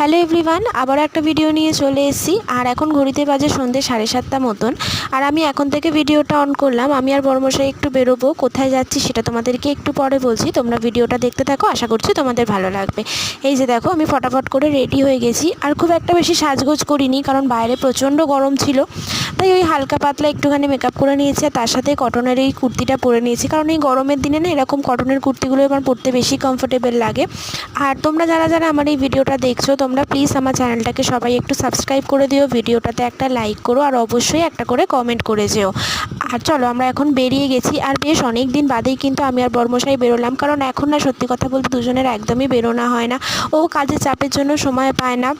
Hello everyone, আবার একটা video নিয়ে চলে এসেছি। আর এখন ঘড়িতে বাজে সন্ধ্যে 7:30 মতন। আর আমি এখন থেকে ভিডিওটা অন করলাম। আমি আর বড়মশাই একটু বেরোবো, কোথায় যাচ্ছি সেটা তোমাদেরকে একটু পরে বলছি। তোমরা ভিডিওটা দেখতে থাকো, আশা করছি তোমাদের ভালো লাগবে। এই যে দেখো, আমি ফটাফট করে রেডি হয়ে গেছি। আর খুব একটা বেশি সাজগোজ করিনি, কারণ বাইরে প্রচণ্ড গরম ছিল। তাই ওই হালকা পাতলা একটুখানি মেকআপ করে নিয়েছি, আর তার সাথে কটনের এই কুর্তিটা পরে নিয়েছি, কারণ এই গরমের দিনে না এরকম কটনের কুর্তিগুলো আমার পরতে বেশি কমফোর্টেবল লাগে। আর তোমরা যারা যারা আমার এই ভিডিওটা দেখছো, তোমরা প্লিজ আমার চ্যানেলটাকে সবাই একটু সাবস্ক্রাইব করে দিও, ভিডিওটাতে একটা লাইক করো, আর অবশ্যই একটা করে কমেন্ট করে যেও। আর চলো, আমরা এখন বেরিয়ে গেছি। আর বেশ অনেক দিন বাদেই কিন্তু আমি আর বর্মশাই বেরোলাম, কারণ এখন না সত্যি কথা বলতে দুজনের একদমই বেরোনো হয় না। ও কাজের চাপের জন্য সময় পায় না,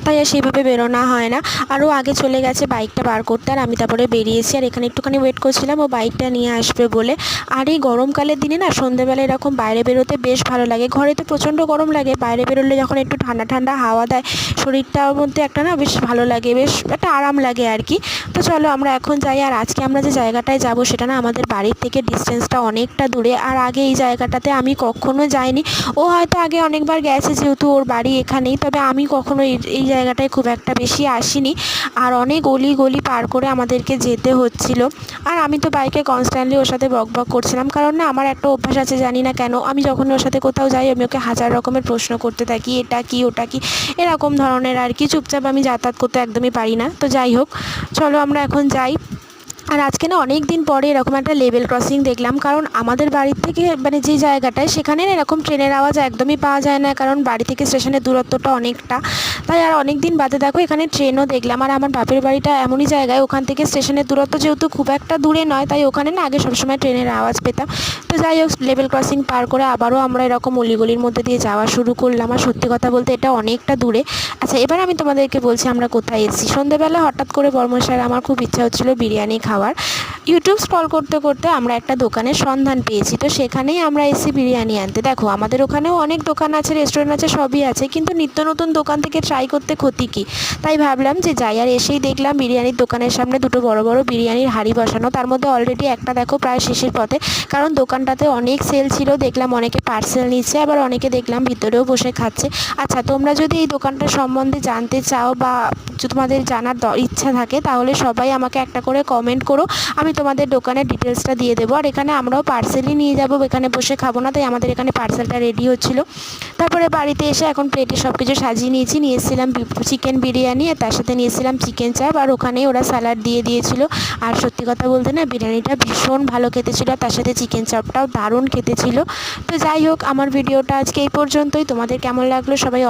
তাই আর সেইভাবে বেরোনো হয় না। আর ও আগে চলে গেছে বাইকটা বার করতে, আর আমি তারপরে বেরিয়েছি। আর এখানে একটুখানি ওয়েট করছিলাম ও বাইকটা নিয়ে আসবে বলে। আর এই গরমকালের দিনে না সন্ধ্যেবেলা এরকম বাইরে বেরোতে বেশ ভালো লাগে। ঘরে তো প্রচণ্ড গরম লাগে, বাইরে বেরোলে যখন একটু ঠান্ডা ঠান্ডা হাওয়া দেয়, শরীরটার মধ্যে একটা না বেশ ভালো লাগে, বেশ একটা আরাম লাগে আর কি। তো চলো আমরা এখন যাই। আর আজকে আমরা যে জায়গাটায় যাব সেটা না আমাদের বাড়ির থেকে ডিস্টেন্সটা অনেকটা দূরে। আর আগে এই জায়গাটাতে আমি কখনো যাইনি। ও হয়তো আগে অনেকবার গেছে, যেহেতু ওর বাড়ি এখানেই, তবে আমি কখনো এই জায়গাটায় খুব একটা বেশি আসিনি। আর অনেক গলি গলি পার করে আমাদেরকে যেতে হচ্ছিল। আর আমি তো বাইকে কনস্ট্যান্টলি ওর সাথে বকবক করছিলাম, কারণ না আমার একটা অভ্যাস আছে, জানি না কেন, আমি যখন ওর সাথে কোথাও যাই আমি ওকে হাজার রকমের প্রশ্ন করতে থাকি, এটা কি ওটা কি, এরকম ধরনের আর কি। চুপচাপ আমি যাতায়াত করতে একদমই পারি না। তো যাই হোক, চলো আমরা এখন যাই। আর আজকে না অনেক দিন পরে এরকম একটা লেভেল ক্রসিং দেখলাম, কারণ আমাদের বাড়ির থেকে মানে যে জায়গাটায়, সেখানে এরকম ট্রেনের আওয়াজ একদমই পাওয়া যায় না, কারণ বাড়ি থেকে স্টেশনের দূরত্বটা অনেকটা। তাই আর অনেক দিন বাদে দেখো এখানে ট্রেনও দেখলাম। আর আমার বাপের বাড়িটা এমনই জায়গায়, ওখান থেকে স্টেশনের দূরত্ব যেহেতু খুব একটা দূরে নয়, তাই ওখানে না আগে সবসময় ট্রেনের আওয়াজ পেতাম। তো যাই হোক, লেভেল ক্রসিং পার করে আবারও আমরা এরকম অলিগলির মধ্যে দিয়ে যাওয়া শুরু করলাম। আর সত্যি কথা বলতে এটা অনেকটা দূরে। আচ্ছা, এবার আমি তোমাদেরকে বলছি আমরা কোথায় এসেছি। সন্ধ্যেবেলা হঠাৎ করে বর্মশাইয়ের আমার খুব ইচ্ছা হচ্ছিলো বিরিয়ানি খাওয়ার। ইউটিউব স্ক্রল করতে করতে আমরা একটা দোকানের সন্ধান পেয়েছি, তো সেখানেই আমরা এসেছি বিরিয়ানি আনতে। দেখো, আমাদের ওখানেও অনেক দোকান আছে, রেস্টুরেন্ট আছে, সবই আছে, কিন্তু নিত্য নতুন দোকান থেকে ট্রাই করতে ক্ষতি কী। তাই ভাবলাম যে যাই। আর এসেই দেখলাম বিরিয়ানির দোকানের সামনে দুটো বড় বড় বিরিয়ানির হাঁড়ি বসানো, তার মধ্যে অলরেডি একটা দেখো প্রায় শেষের পথে, কারণ দোকানটাতে অনেক সেল ছিল। দেখলাম অনেকে পার্সেল নিচ্ছে, আবার অনেকে দেখলাম ভিতরেও বসে খাচ্ছে। আচ্ছা, তোমরা যদি এই দোকানটার সম্বন্ধে জানতে চাও বা তোমাদের জানার ইচ্ছা থাকে, তাহলে সবাই আমাকে একটা করে কমেন্ট করো, আমি তোমাদের দোকানের ডিটেলসটা দিয়ে দেবো। আর এখানে আমরাও পার্সেলই নিয়ে যাবো, এখানে বসে খাবো না, তাই আমাদের এখানে পার্সেলটা রেডি হচ্ছিলো। তারপরে বাড়িতে এসে এখন প্লেটে সব কিছু সাজিয়ে নিয়েছি। নিয়ে এসেছিলাম চিকেন বিরিয়ানি, আর তার সাথে নিয়েছিলাম চিকেন চাপ, আর ওখানেই ওরা স্যালাড দিয়ে দিয়েছিলো। আর সত্যি কথা বলতে না বিরিয়ানিটা ভীষণ ভালো খেতে ছিল, তার সাথে চিকেন চাপটাও দারুণ খেতে ছিল। তো যাই হোক, আমার ভিডিওটা আজকে এই পর্যন্তই। তোমাদের কেমন লাগলো সবাই